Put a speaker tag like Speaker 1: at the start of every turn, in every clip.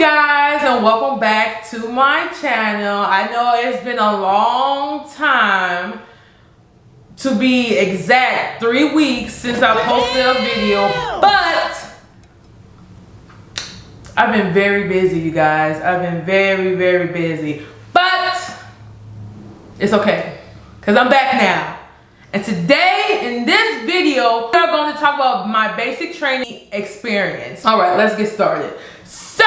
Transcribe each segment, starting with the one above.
Speaker 1: Guys, and welcome back to my channel. I know it's been a long time, to be exact 3 weeks since I posted a video, but I've been very busy, you guys. I've been very busy, but it's okay because I'm back now. And today in this video, we're going to talk about my basic training experience. All right, let's get started. So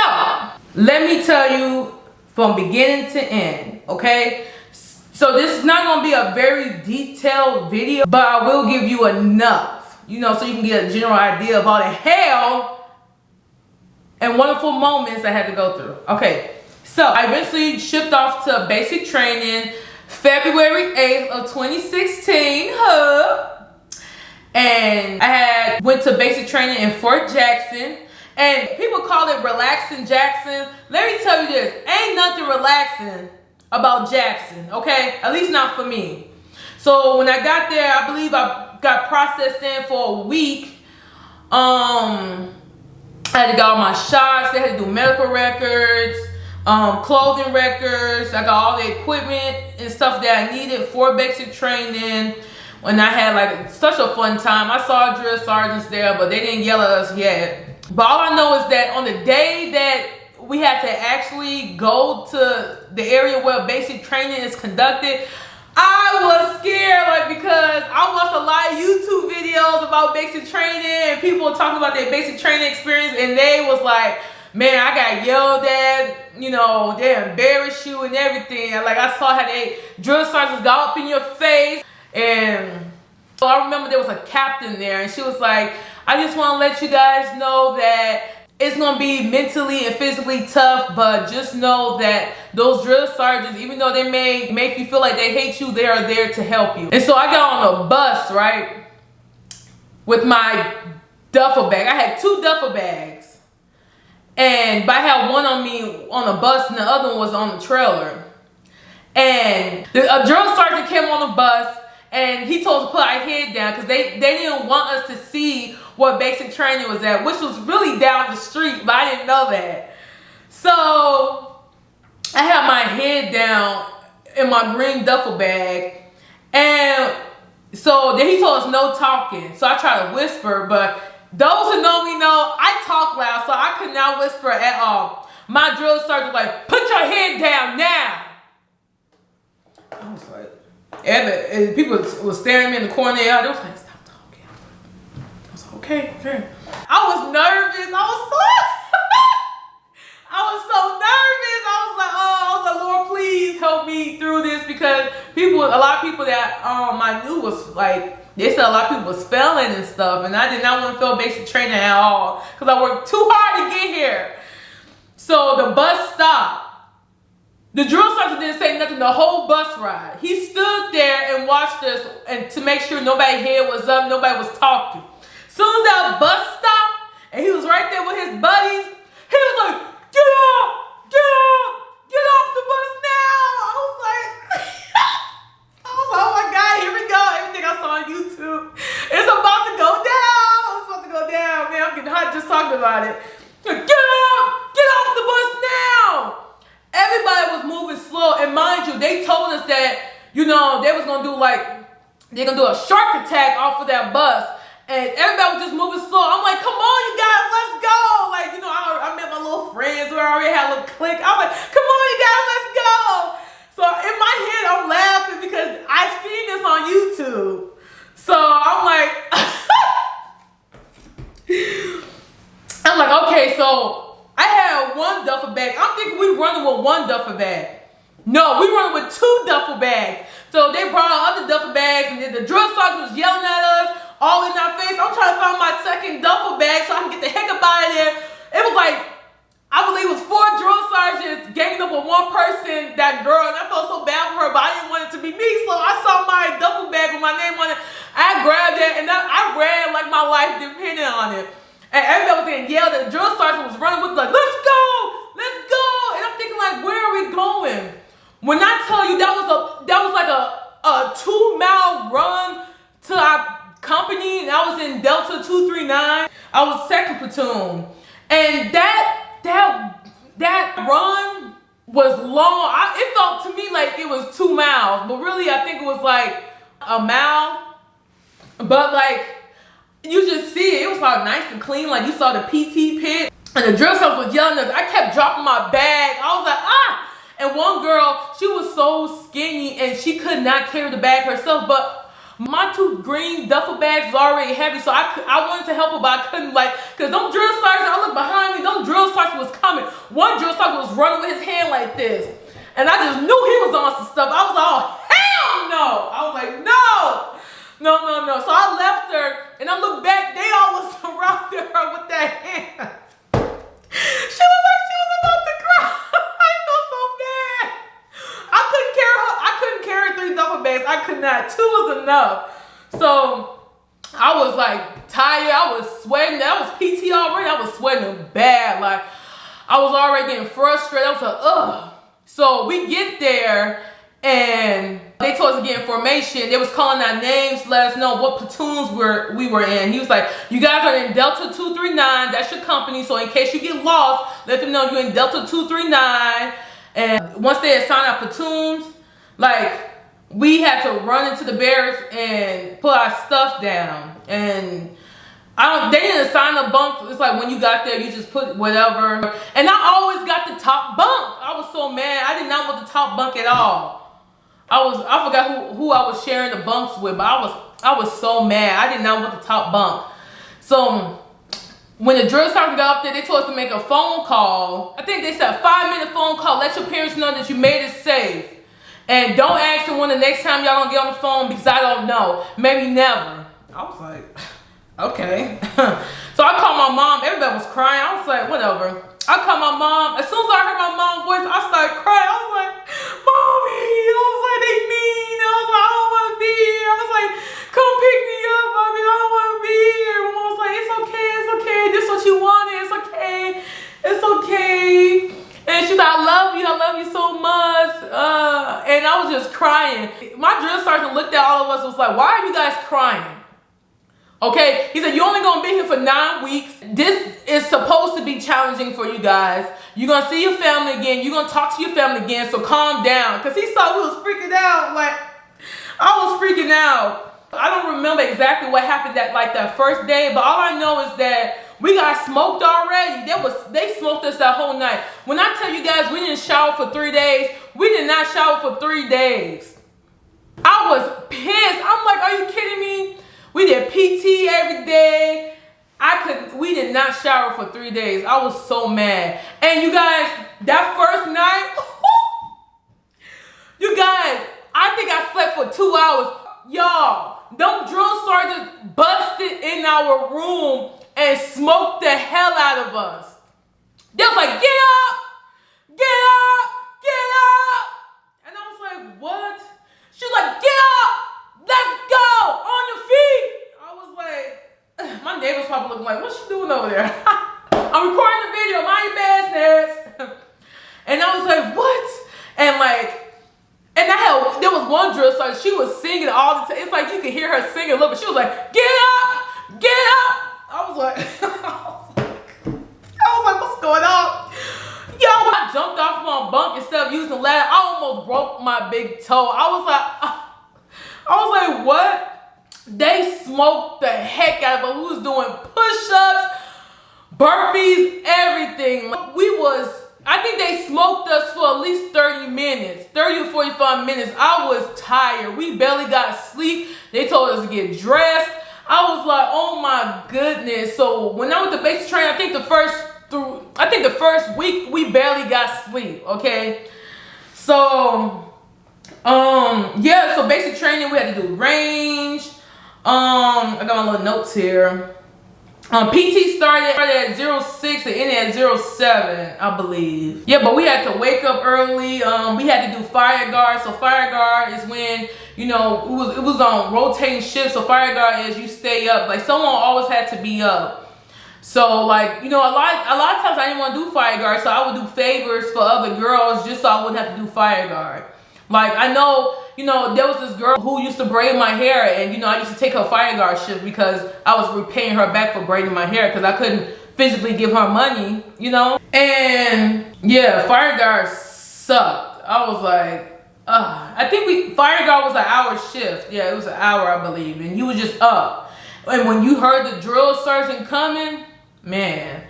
Speaker 1: let me tell you from beginning to end, okay? So this is not gonna be a very detailed video, but I will give you enough, so you can get a general idea of all the hell and wonderful moments I had to go through. Okay, so I eventually shipped off to basic training February 8th of 2016, and I went to basic training in Fort Jackson. And people call it Relaxin Jackson. Let me tell you this, ain't nothing relaxing about Jackson, okay? At least not for me. So when I got there, I believe I got processed in for a week. I had to get all my shots. They had to do medical records, clothing records. I got all the equipment and stuff that I needed for basic training. When I had such a fun time. I saw drill sergeants there, but they didn't yell at us yet. But all I know is that on the day that we had to actually go to the area where basic training is conducted, I was scared, because I watched a lot of YouTube videos about basic training and people were talking about their basic training experience, and they was like, man, I got yelled at, they embarrass you and everything. I saw how they drill sergeants got up in your face. And so I remember there was a captain there, and she was like, I just want to let you guys know that it's going to be mentally and physically tough, but just know that those drill sergeants, even though they may make you feel like they hate you, they are there to help you. And so I got on a bus, right, with my duffel bag. I had 2 duffel bags, but I had one on me on the bus and the other one was on the trailer. And a drill sergeant came on the bus, and he told us to put our head down because they didn't want us to see what basic training was at, which was really down the street, but I didn't know that. So I had my head down in my green duffel bag, and so then he told us no talking. So I tried to whisper, but those who know me know I talk loud, so I could not whisper at all. My drill sergeant was like, put your head down now. I was like, and people were staring at me in the corner. They was like, stop talking. I was like, okay. I was nervous. I was so nervous. I was like, Lord, please help me through this, because a lot of people that I knew was they said a lot of people was failing and stuff, and I did not want to fail basic training at all because I worked too hard to get here. So the bus stopped. The drill sergeant didn't say nothing the whole bus ride. He stood there and watched us, and to make sure nobody's head was up, nobody was talking. Soon as that bus stopped, and he was right there with his buddies, he was like, get off the bus now. I was like, oh my God, here we go. Everything I saw on YouTube, it's about to go down. It's about to go down, man. I'm getting hot just talking about it. Get off the bus now. Everybody was moving slow, and mind you, they told us that, they was gonna do they're gonna do a shark attack off of that bus, and everybody was just moving slow. I'm like, come on, you guys, let's go. I met my little friends who already had a little clique. I was like, come on, you guys, let's go. So in my head, I'm laughing because I've seen this on YouTube. So I'm like, okay, so I had 1 duffel bag. I'm thinking we running with 1 duffel bag. No, we running with 2 duffel bags. So they brought out other duffel bags, and then the drill sergeant was yelling at us all in our face. I'm trying to find my 2nd duffel bag so I can get the heck up out of there. It was I believe it was 4 drill sergeants ganging up with 1 person, that girl, and I felt so bad for her, but I didn't want it to be me. So I saw my duffel bag with my name on it. I grabbed it, and I ran like my life depended on it. And everybody was getting yelled at. The drill sergeant was running with let's go. And I'm thinking where are we going? When I tell you that was like a 2-mile run to our company, and I was in Delta 239. I was 2nd platoon, and that that run was long. It felt to me like it was 2 miles, but really I think it was like a mile. But like, you just see it was like nice and clean. Like you saw the PT pit, and the drill sergeant was yelling at us. I kept dropping my bag. I was like, ah! And one girl, she was so skinny and she could not carry the bag herself, but my 2 green duffel bags was already heavy, so I wanted to help her, but I couldn't, like, because them drill sergeants, I looked behind me, them drill sergeants was coming. One drill sergeant was running with his hand like this, and I just knew he was on some stuff. I was like, oh, hell no! I was like, no! No. So I left her, and I looked back, they all was surrounding her with that hand. She looked like she was about to cry. I felt so bad. I couldn't carry 3 duffel bags. I could not. 2 was enough. So I was like tired. I was sweating. That was PT already. I was sweating bad. Like I was already getting frustrated. I was like, ugh. So we get there and they told us to get in formation. They was calling our names, let us know what platoons we were in. He was like, you guys are in Delta 239. That's your company. So in case you get lost, let them know you're in Delta 239. And once they assigned our platoons, like we had to run into the barracks and put our stuff down. And they didn't assign a bunk. It's like when you got there, you just put whatever. And I always got the top bunk. I was so mad. I did not want the top bunk at all. I forgot who I was sharing the bunks with, but I was so mad. I did not want the top bunk. So when the drill sergeant got up there, they told us to make a phone call. I think they said a 5-minute phone call. Let your parents know that you made it safe. And don't ask them when the next time y'all gonna get on the phone because I don't know. Maybe never. I was like, okay. So I called my mom. Everybody was crying. I was like, whatever. I called my mom. As soon as I heard my mom's voice, I started crying. I was like, Mommy. I was like, they mean. I was like, I don't want to be here. I was like, come pick me up, Mommy. I don't want to be here. My mom was like, it's okay. It's okay. This is what you wanted. It's okay. It's okay. And she's like, I love you so much. And I was just crying. My drill sergeant looked at all of us and was like, why are you guys crying? Okay, he said, you're only gonna be here for 9 weeks. This is supposed to be challenging for you guys. You're gonna see your family again. You're gonna talk to your family again, so calm down. Because he saw we was freaking out. Like, I was freaking out. I don't remember exactly what happened that first day, but all I know is that we got smoked already. They smoked us that whole night. When I tell you guys we didn't shower for 3 days, we did not shower for 3 days. I was pissed. I'm like, are you kidding me? We did PT every day. We did not shower for 3 days. I was so mad. And you guys, that first night, you guys, I think I slept for 2 hours. Y'all, them drill sergeants busted in our room and smoked the hell out of us. They was like, get up, get up, get up. And I was like, what? She was like, get up. Let's go! On your feet! I was like, my neighbors probably looking like, what's she doing over there? I'm recording the video, mind your business. And I was like, what? And there was one drill sergeant, she was singing all the time. It's like you could hear her singing a little bit. She was like, get up! Get up! I was like, what's going on? Yo, when I jumped off my bunk instead of using the ladder, I almost broke my big toe. I was like, what? They smoked the heck out of us. We was doing push-ups, burpees, everything. I think they smoked us for at least 30 minutes, 30 to 45 minutes. I was tired. We barely got sleep. They told us to get dressed. I was like, oh my goodness. So when I went to basic training, I think the first week we barely got sleep, okay? So yeah, so basic training, we had to do range. I got my little notes here. PT started at 06 and ended at 07, I believe. Yeah, but we had to wake up early. We had to do fire guard. So fire guard is when, you know, it was on rotating shifts. So fire guard is you stay up. Like someone always had to be up. So like, you know, a lot of times I didn't want to do fire guard, so I would do favors for other girls just so I wouldn't have to do fire guard. Like I know, you know, there was this girl who used to braid my hair, and you know, I used to take her fire guard shift because I was repaying her back for braiding my hair because I couldn't physically give her money, you know. And Yeah, fire guard sucked. I was like, I think fire guard was an hour shift. Yeah, it was an hour, I believe. And you were just up. And when you heard the drill sergeant coming, man,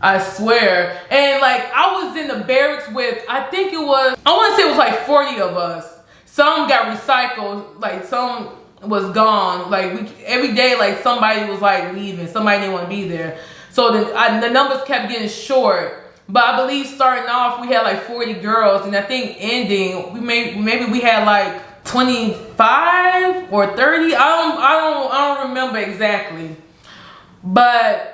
Speaker 1: I swear. And like, I was in the barracks with, I think it was, I want to say it was like 40 of us. Some got recycled, like some was gone. Like every day, like somebody was like leaving. Somebody didn't want to be there. So the numbers kept getting short. But I believe starting off, we had like 40 girls. And I think ending, maybe we had like 25 or 30. I don't remember exactly. But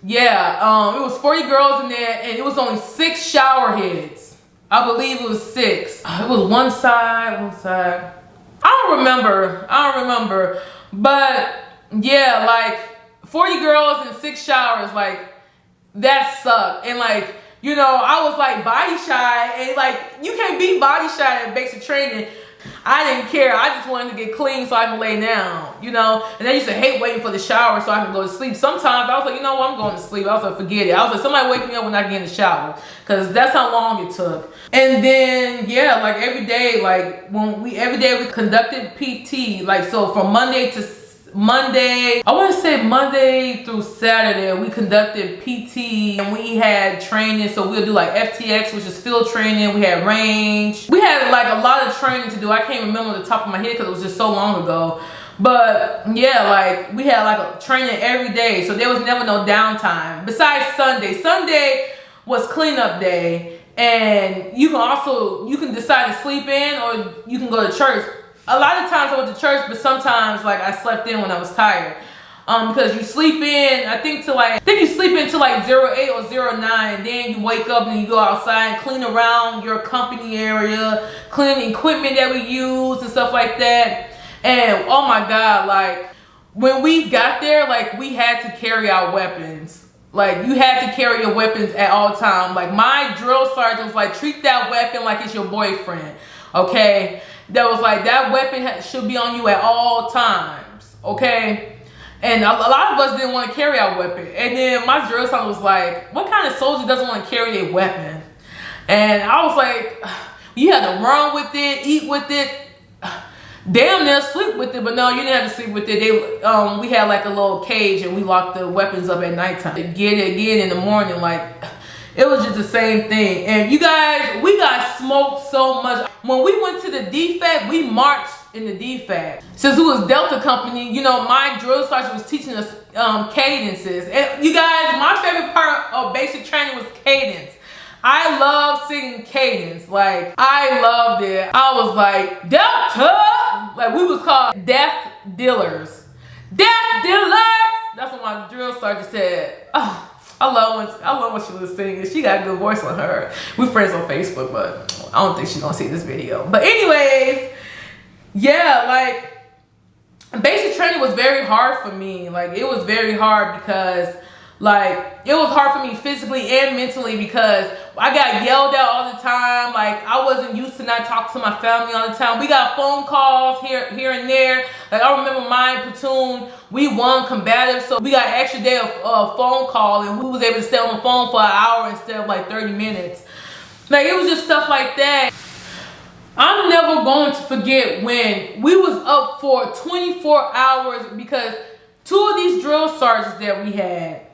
Speaker 1: yeah, it was 40 girls in there, and it was only 6 shower heads. I believe it was 6. It was one side. I don't remember. But yeah, like 40 girls and 6 showers, like that sucked. And like, you know, I was like body shy, and like you can't be body shy at basic training. I didn't care. I just wanted to get clean so I can lay down, you know. And I used to hate waiting for the shower so I can go to sleep. Sometimes I was like, you know what, I'm going to sleep. I was like, forget it. I was like, somebody wake me up when I get in the shower, because that's how long it took. And then yeah, like every day we conducted PT. Like, so from Monday, I want to say Monday through Saturday, we conducted PT, and we had training. So we'll do like FTX, which is field training. We had range. We had like a lot of training to do. I can't remember the top of my head because it was just so long ago. But yeah, like we had like a training every day. So there was never no downtime besides Sunday. Sunday was cleanup day, and you can decide to sleep in or you can go to church. A lot of times I went to church, but sometimes like I slept in when I was tired. Because you sleep in, I think you sleep into like 08 or 09, and then you wake up and you go outside and clean around your company area, clean equipment that we use and stuff like that. And oh my God, like when we got there, like we had to carry our weapons. Like you had to carry your weapons at all times. Like my drill sergeant was like, treat that weapon like it's your boyfriend, okay? That was like, that weapon should be on you at all times, okay? And a lot of us didn't want to carry our weapon. And then my drill sergeant was like, what kind of soldier doesn't want to carry a weapon? And I was like, you had to run with it, eat with it, damn near sleep with it. But no, you didn't have to sleep with it. We had like a little cage, and we locked the weapons up at nighttime. To get it again in the morning, like it was just the same thing. And you guys, we got smoked so much. When we went to the DFAC, we marched in the DFAC. Since it was Delta Company, you know, my drill sergeant was teaching us cadences. And you guys, my favorite part of basic training was cadence. I love singing cadence. Like, I loved it. I was like, Delta! Like, we was called death dealers. Death dealers! That's what my drill sergeant said. Oh. I love when she was singing. She got a good voice on her. We're friends on Facebook, but I don't think she's gonna see this video. But anyways, yeah, like basic training was very hard for me. Like it was very hard because like it was hard for me physically and mentally because I got yelled at all the time. Like I wasn't used to not talking to my family all the time. We got phone calls here and there. Like I remember my platoon, we won combative, so we got an extra day of phone call, and we was able to stay on the phone for an hour instead of like 30 minutes. Like it was just stuff like that. I'm never going to forget when we was up for 24 hours because 2 of these drill sergeants that we had,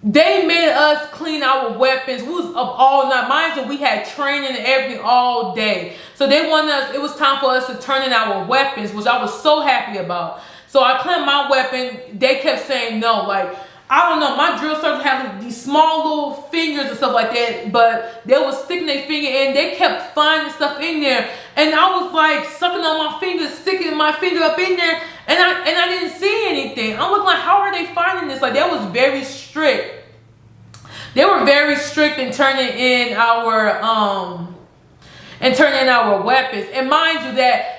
Speaker 1: they made us clean our weapons. We was up all night. Mind you, we had training and everything all day. So they wanted us, it was time for us to turn in our weapons, which I was so happy about. So I cleaned my weapon. They kept saying no. Like, I don't know, my drill sergeant had these small little fingers and stuff like that, but they was sticking their finger in. They kept finding stuff in there. And I was like sucking on my fingers, sticking my finger up in there, and I didn't see anything. I'm looking like, how are they finding this? Like, that was very strict. They were very strict in turning in our weapons. And mind you that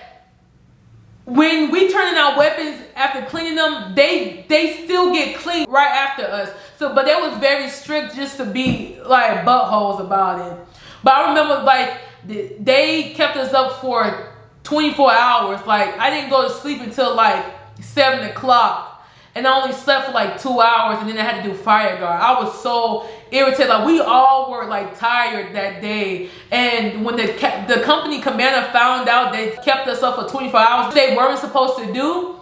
Speaker 1: when we turn in our weapons after cleaning them, they still get cleaned right after us. So, but they was very strict just to be like buttholes about it. But I remember like they kept us up for 24 hours. Like I didn't go to sleep until like 7 o'clock. and I only slept for like 2 hours, and then I had to do fire guard. I was so irritated. Like, we all were like tired that day, and when the company commander found out they kept us up for 24 hours they weren't supposed to do,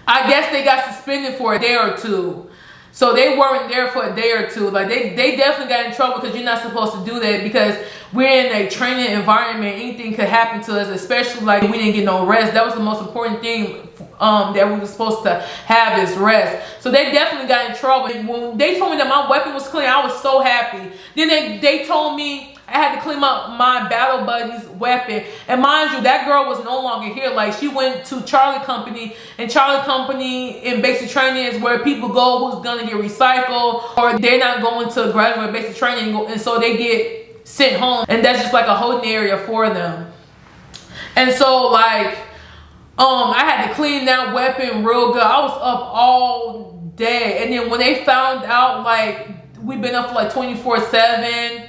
Speaker 1: I guess they got suspended for a day or two. So they weren't there for a day or two. Like, they definitely got in trouble, because you're not supposed to do that, because we're in a training environment. Anything could happen to us, especially like we didn't get no rest. That was the most important thing that we were supposed to have, is rest. So they definitely got in trouble. And when they told me that my weapon was clean, I was so happy. Then they told me I had to clean up my battle buddy's weapon. And mind you, that girl was no longer here. Like, she went to Charlie Company, and Charlie Company in basic training is where people go who's gonna get recycled, or they're not going to graduate basic training, and so they get sent home, and that's just like a holding area for them. And so like, I had to clean that weapon real good. I was up all day, and then when they found out like we've been up for like 24/7.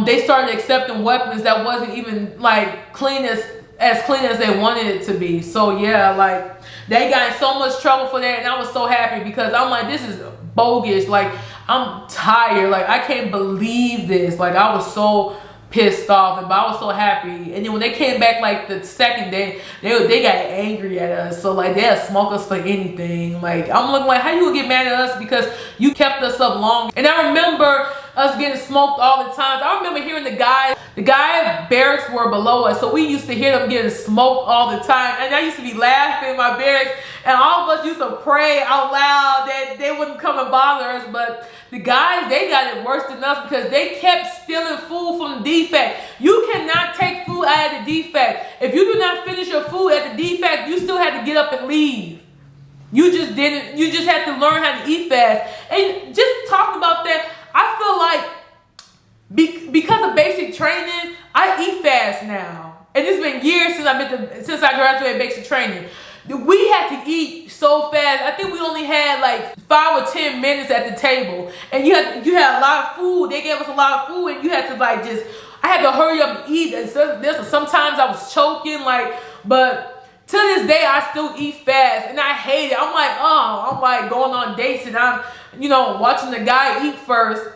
Speaker 1: They started accepting weapons that wasn't even like clean as clean as they wanted it to be. So yeah, like, they got in so much trouble for that, and I was so happy, because I'm like, this is bogus. Like, I'm tired. Like, I can't believe this. Like, I was so pissed off, but I was so happy. And then when they came back like the second day, they got angry at us. So like, they'll smoke us for anything. Like, I'm looking like, how you gonna get mad at us because you kept us up long? And I remember us getting smoked all the time. I remember hearing the guy barracks were below us, so we used to hear them getting smoked all the time. And I used to be laughing in my barracks, and all of us used to pray out loud that they wouldn't come and bother us. But the guys, they got it worse than us, because they kept stealing food from the defect. You cannot take food out of the defect. If you do not finish your food at the defect, you still had to get up and leave. You just didn't. You just had to learn how to eat fast. And just talking about that, I feel like because of basic training, I eat fast now. And it's been years since I graduated basic training. We had to eat so fast. I think we only had like 5 or 10 minutes at the table, and you had a lot of food. They gave us a lot of food, and you had to like I had to hurry up and eat. And sometimes I was choking, like, but to this day I still eat fast, and I hate it. I'm like going on dates, and I'm watching the guy eat first.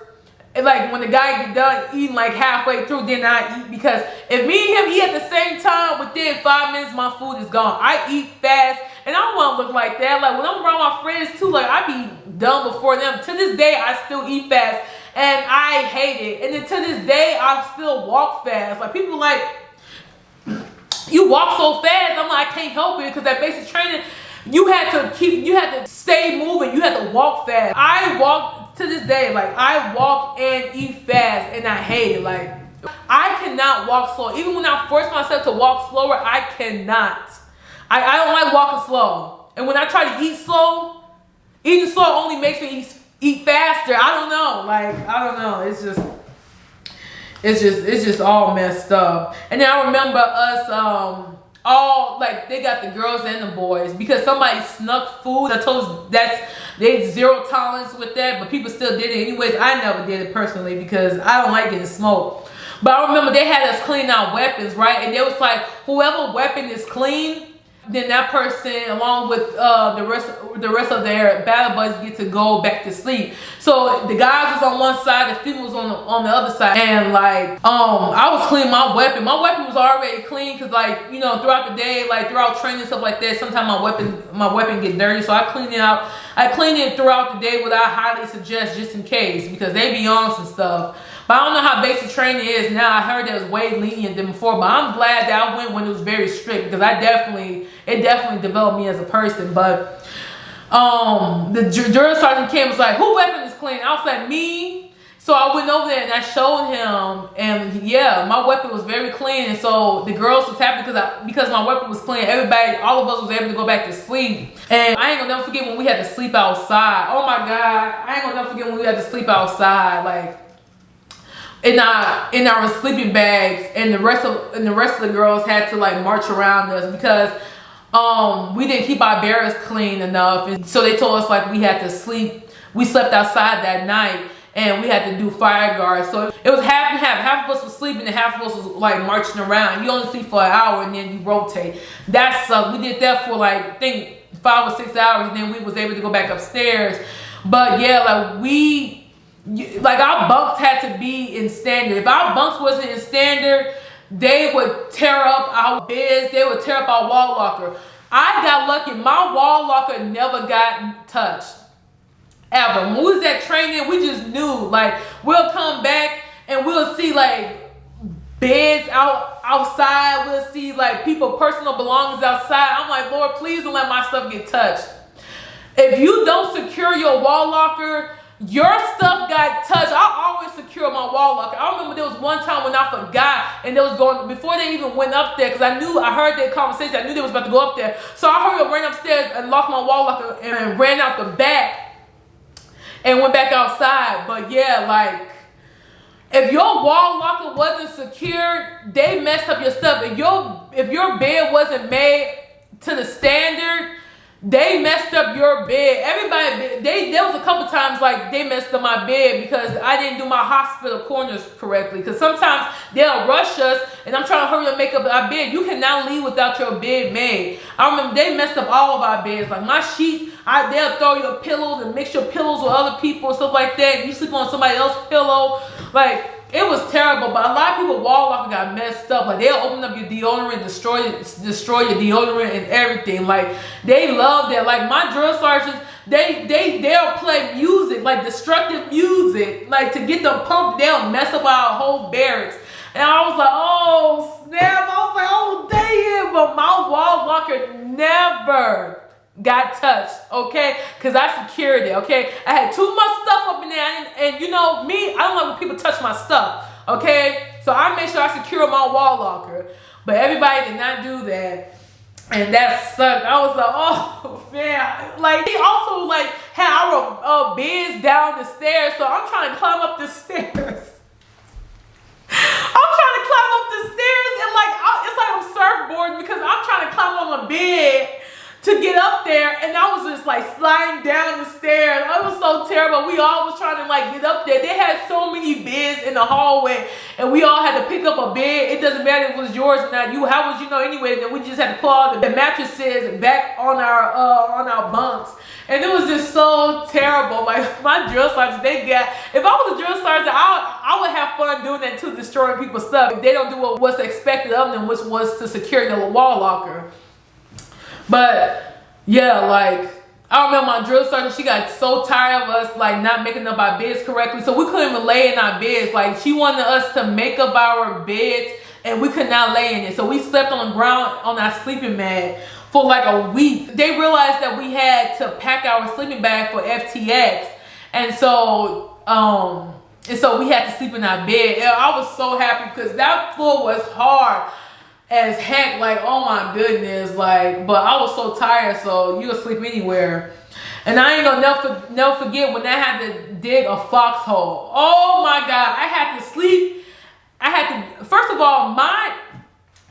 Speaker 1: And like, when the guy get done eating like halfway through, then I eat, because if me and him eat at the same time, within 5 minutes my food is gone. I eat fast, and I don't want to look like that. Like, when I'm around my friends too, like, I be done before them. To this day I still eat fast, and I hate it. And then to this day I still walk fast. Like, people like, you walk so fast. I'm like, I can't help it, because at basic training you had to stay moving. You had to walk fast. I walk to this day, like, I walk and eat fast, and I hate it. Like, I cannot walk slow. Even when I force myself to walk slower, I cannot. I don't like walking slow. And when I try to eat slow, eating slow only makes me eat faster. I don't know. Like, I don't know. It's just all messed up. And then I remember us all, like, they got the girls and the boys, because somebody snuck food. I told us they had zero tolerance with that, but people still did it anyways. I never did it personally, because I don't like getting smoked. But I remember they had us clean our weapons, right? And they was like, whoever weapon is clean, then that person, along with the rest of their battle buddies, get to go back to sleep. So the guys was on one side, the females on the other side, and like, I was cleaning my weapon. My weapon was already clean, because like, throughout the day, like throughout training and stuff like that, sometimes my weapon get dirty, so I clean it out. I clean it throughout the day, what I highly suggest, just in case, because they be on some stuff. But I don't know how basic training is now. I heard that it was way lenient than before, but I'm glad that I went when it was very strict, because it definitely developed me as a person. But the drill sergeant came, was like, who weapon is clean? I was like, me. So I went over there and I showed him, and yeah, my weapon was very clean. And so the girls was happy because my weapon was clean. Everybody, all of us was able to go back to sleep. And I ain't gonna never forget when we had to sleep outside. Oh my God, I ain't gonna never forget when we had to sleep outside, like in our sleeping bags, and the rest of the girls had to like march around us, because we didn't keep our barracks clean enough. And so they told us like we had to sleep. We slept outside that night, and we had to do fire guard. So it was half and half. Half of us was sleeping, and half of us was like marching around. You only sleep for an hour, and then you rotate. That sucked. We did that for like, I think 5 or 6 hours, and then we was able to go back upstairs. But yeah, like our bunks had to be in standard. If our bunks wasn't in standard, they would tear up our beds, they would tear up our wall locker. I got lucky, my wall locker never got touched, ever. When we was at training, we just knew, like, we'll come back and we'll see like beds outside, we'll see like people personal belongings outside. I'm like, Lord, please don't let my stuff get touched. If you don't secure your wall locker, your stuff got touched. I always secure my wall locker. I remember there was one time when I forgot, and they was going, before they even went up there, because I heard their conversation, I knew they was about to go up there. So I hurried up, ran upstairs and locked my wall locker and ran out the back and went back outside. But yeah, like, if your wall locker wasn't secured, they messed up your stuff. If your bed wasn't made to the standard, they messed up your bed. Everybody, there was a couple times like they messed up my bed because I didn't do my hospital corners correctly. Because sometimes they'll rush us, and I'm trying to hurry up and make up our bed. You cannot leave without your bed made. I remember they messed up all of our beds. Like my sheets, they'll throw your pillows and mix your pillows with other people and stuff like that. You sleep on somebody else's pillow, like. It was terrible, but a lot of people wall locker got messed up. Like they'll open up your deodorant, destroy your deodorant and everything. Like they love that. Like my drill sergeants, they'll play music, like destructive music, like to get them pumped. They'll mess up our whole barracks. And I was like, oh snap! I was like, oh damn! But my wall locker never got touched, okay? Because I secured it, okay? I had too much stuff up in there, and you know me, I don't like when people touch my stuff, okay? So I made sure I secured my wall locker, but everybody did not do that, and that sucked. I was like, oh man, like they also like had our beds down the stairs, so I'm trying to climb up the stairs. I'm trying to climb up the stairs, and like it's like I'm surfboarding because I'm trying to climb on my bed to get up there, and I was just like sliding down the stairs. It was so terrible. We all was trying to like get up there. They had so many beds in the hallway, and we all had to pick up a bed. It doesn't matter if it was yours or not. How would you know anyway? That we just had to pull all the mattresses back on our bunks, and it was just so terrible. Like my drill sergeants, if I was a drill sergeant, I would have fun doing that too, destroying people's stuff. If they don't do what's expected of them, which was to secure the wall locker. But yeah, like I remember my drill sergeant, she got so tired of us like not making up our beds correctly, so we couldn't even lay in our beds. Like she wanted us to make up our beds, and we could not lay in it, so we slept on the ground on our sleeping mat for like a week. They realized that we had to pack our sleeping bag for FTX, and so we had to sleep in our bed. And I was so happy because that floor was hard as heck, like oh my goodness, like, but I was so tired, so you'll sleep anywhere. And I ain't gonna never forget when I had to dig a foxhole. Oh my God, I had to sleep. First of all, my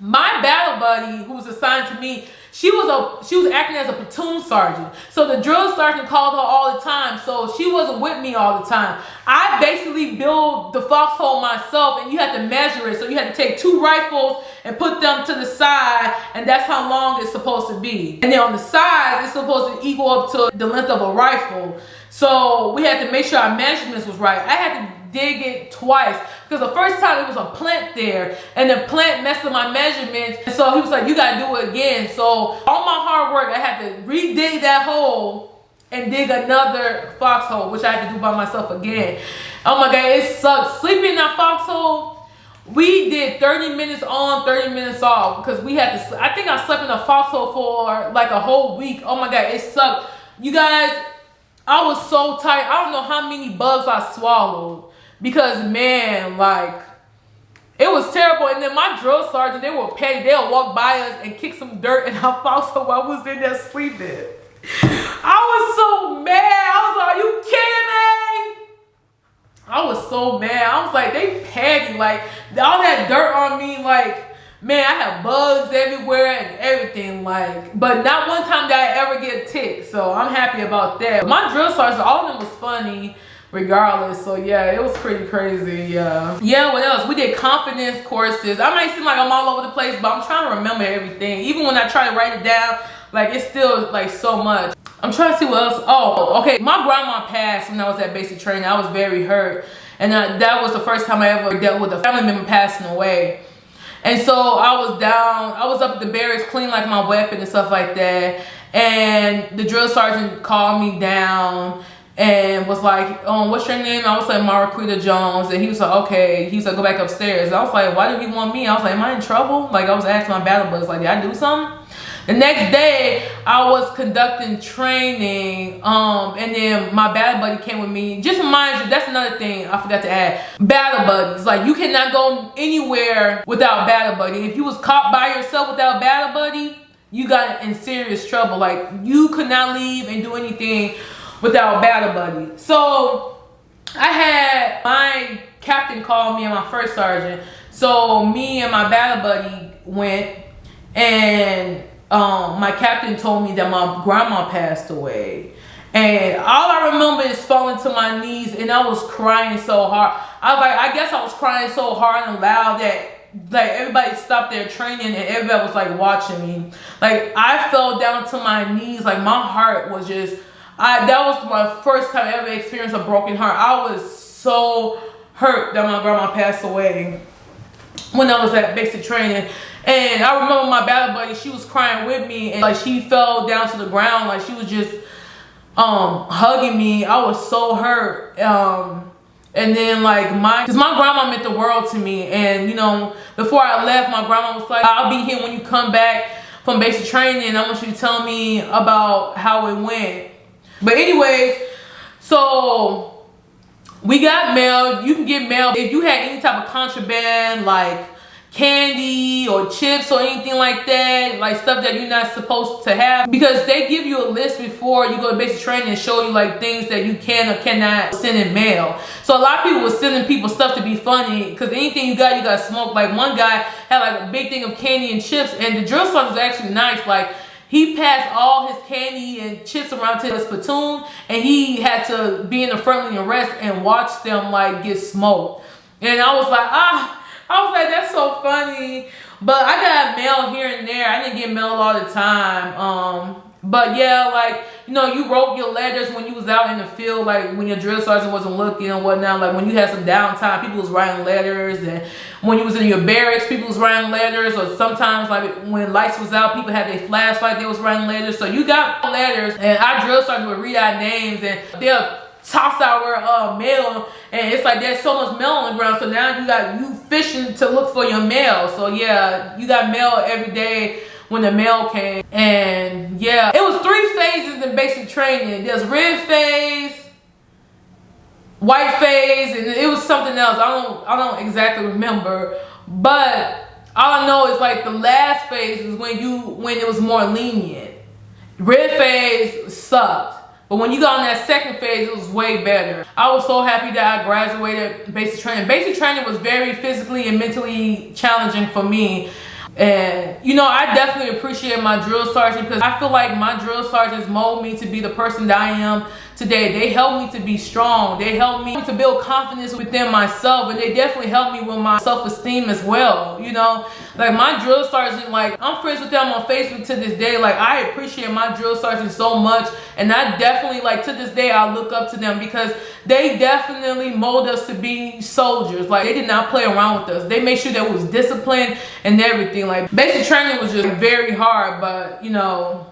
Speaker 1: battle buddy who was assigned to me, she was acting as a platoon sergeant. So the drill sergeant called her all the time, so she wasn't with me all the time. I basically built the foxhole myself, and you had to measure it. So you had to take 2 rifles and put them to the side, and that's how long it's supposed to be. And then on the side, it's supposed to equal up to the length of a rifle. So we had to make sure our measurements was right. I had to dig it twice because the first time it was a plant there, and the plant messed up my measurements, and so he was like, you gotta do it again. So all my hard work, I had to re-dig that hole and dig another foxhole, which I had to do by myself again. Oh my God, it sucked. Sleeping in that foxhole, we did 30 minutes on, 30 minutes off, because we had to, I think I slept in a foxhole for like a whole week. Oh my God, it sucked. You guys, I was so tired. I don't know how many bugs I swallowed. Because man, like, it was terrible. And then my drill sergeant, they were petty. They'll walk by us and kick some dirt in our foxhole while I was in there sleeping. I was so mad. I was like, are you kidding me? I was so mad. I was like, they petty. Like, all that dirt on me, like, man, I have bugs everywhere and everything, like, but not one time did I ever get a tick. So I'm happy about that. My drill sergeant, all of them was funny regardless. So yeah, it was pretty crazy. Yeah, what else? We did confidence courses. I might seem like I'm all over the place, but I'm trying to remember everything. Even when I try to write it down, Like, it's still like so much. I'm trying to see what else. Oh, okay. My grandma passed when I was at basic training. I was very hurt. And that was the first time I ever dealt with a family member passing away. And so I was down. I was up at the barracks cleaning like my weapon and stuff like that. And the drill sergeant called me down and was like, what's your name? I was like, Marquita Jones. And he was like, okay. He said, go back upstairs. And I was like, why did he want me? I was like, am I in trouble? Like, I was asking my battle buddies, like, did I do something? The next day, I was conducting training, and then my battle buddy came with me. Just remind you, that's another thing I forgot to add. Battle buddies. Like, you cannot go anywhere without battle buddy. If you was caught by yourself without battle buddy, you got in serious trouble. Like, you could not leave and do anything without battle buddy. So, I had my captain call me and my first sergeant. So, me and my battle buddy went, and my captain told me that my grandma passed away. And all I remember is falling to my knees, and I was crying so hard. I guess I was crying so hard and loud that like everybody stopped their training and everybody was like watching me. Like, I fell down to my knees. Like, my heart was just, that was my first time I ever experienced a broken heart. I was so hurt that my grandma passed away when I was at basic training. And I remember my battle buddy, she was crying with me, and like she fell down to the ground, like she was just hugging me. I was so hurt. And then like cause my grandma meant the world to me. And you know, before I left, my grandma was like, I'll be here when you come back from basic training, and I want you to tell me about how it went. But anyways, so we got mail. You can get mail if you had any type of contraband, like candy or chips or anything like that, like stuff that you're not supposed to have, because they give you a list before you go to basic training and show you like things that you can or cannot send in mail. So a lot of people were sending people stuff to be funny, because anything you got smoked. Like, one guy had like a big thing of candy and chips, and the drill sergeant was actually nice. Like, he passed all his candy and chips around to his platoon, and he had to be in the front line arrest and watch them like get smoked. And I was like, that's so funny. But I got mail here and there. I didn't get mail all the time. But yeah, like, you know, you wrote your letters when you was out in the field, like when your drill sergeant wasn't looking and whatnot. Like when you had some downtime, people was writing letters. And when you was in your barracks, people was writing letters. Or sometimes like when lights was out, people had their flashlight, they was writing letters. So you got letters, and our drill sergeant would read our names, and they'll toss our mail, and it's like there's so much mail on the ground. So now you fishing to look for your mail. So yeah, you got mail every day when the mail came. And yeah, it was 3 phases in basic training. There's red phase, white phase, and it was something else. I don't exactly remember, but all I know is like the last phase is when it was more lenient. Red phase sucked. But when you got on that second phase, it was way better. I was so happy that I graduated basic training. Basic training was very physically and mentally challenging for me. And, you know, I definitely appreciate my drill sergeant, because I feel like my drill sergeants mold me to be the person that I am today. They helped me to be strong. They helped me to build confidence within myself, and they definitely helped me with my self-esteem as well. You know, like my drill sergeant, like I'm friends with them on Facebook to this day. Like, I appreciate my drill sergeant so much, and I definitely, like, to this day, I look up to them, because they definitely mold us to be soldiers. Like, they did not play around with us. They made sure that we was disciplined and everything. Like, basic training was just very hard, but you know,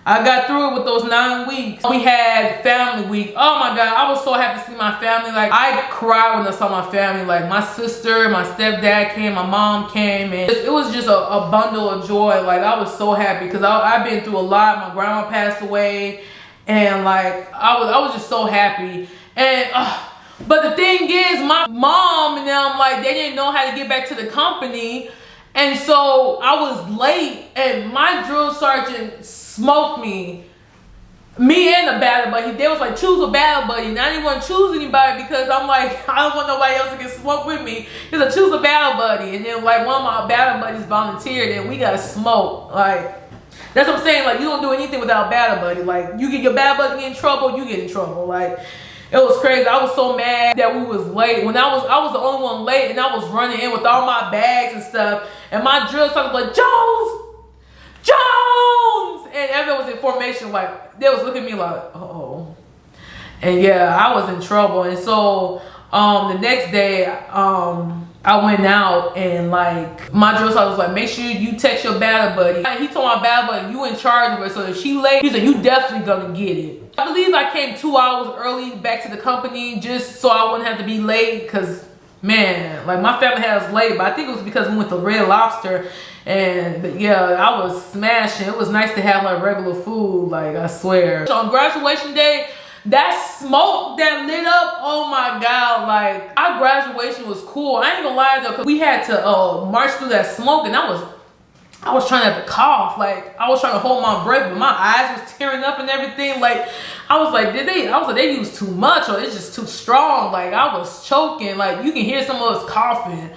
Speaker 1: I got through it with those 9 weeks. We had family week. Oh my God, I was so happy to see my family. Like, I cried when I saw my family. Like, my sister, my stepdad came, my mom came, and it was just a bundle of joy. Like, I was so happy, because I've been through a lot. My grandma passed away, and like I was just so happy. And but the thing is, my mom and them, like, they didn't know how to get back to the company. And so I was late, and my drill sergeant smoked me and the battle buddy. They was like, choose a battle buddy, and I didn't want to choose anybody, because I'm like, I don't want nobody else to get smoked with me. He said, choose a battle buddy. And then like one of my battle buddies volunteered, and we got smoked. Like, that's what I'm saying. Like, you don't do anything without battle buddy. Like, you get your battle buddy in trouble, you get in trouble. Like, it was crazy. I was so mad that we was late. When I was the only one late, and I was running in with all my bags and stuff. And my drill sergeant was like, Jones! and everyone was in formation, like they was looking at me like, uh-oh. And yeah, I was in trouble. And so the next day, I went out and like my drill sergeant was like, make sure you text your battle buddy. And he told my battle buddy, you in charge of her, so if she late, he said, you definitely gonna get it. I believe I came 2 hours early back to the company just so I wouldn't have to be late, because man, like my family had us late, but I think it was because we went to Red Lobster. And but yeah, I was smashing. It was nice to have like regular food, like I swear. So on graduation day, that smoke that lit up, oh my god, like our graduation was cool. I ain't gonna lie though, because we had to march through that smoke, and I was trying not to cough. Like I was trying to hold my breath, but my eyes was tearing up and everything. Like I was like, they used too much, or it's just too strong. Like I was choking. Like you can hear some of us coughing.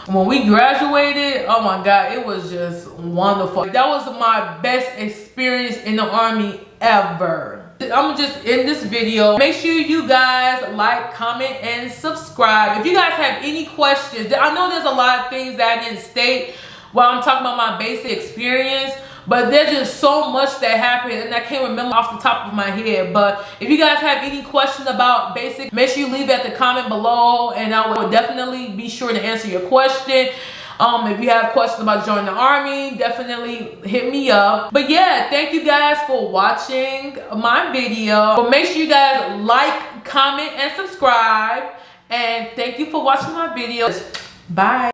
Speaker 1: When we graduated, oh my god, it was just wonderful. That was my best experience in the Army ever. I'm just in this video. Make sure you guys like, comment, and subscribe. If you guys have any questions, I know there's a lot of things that I didn't state while I'm talking about my basic experience, but there's just so much that happened and I can't remember off the top of my head. But if you guys have any questions about basic, make sure you leave it at the comment below, and I will definitely be sure to answer your question. If you have questions about joining the Army, definitely hit me up. But yeah, thank you guys for watching my video. But make sure you guys like, comment, and subscribe. And thank you for watching my videos. Bye.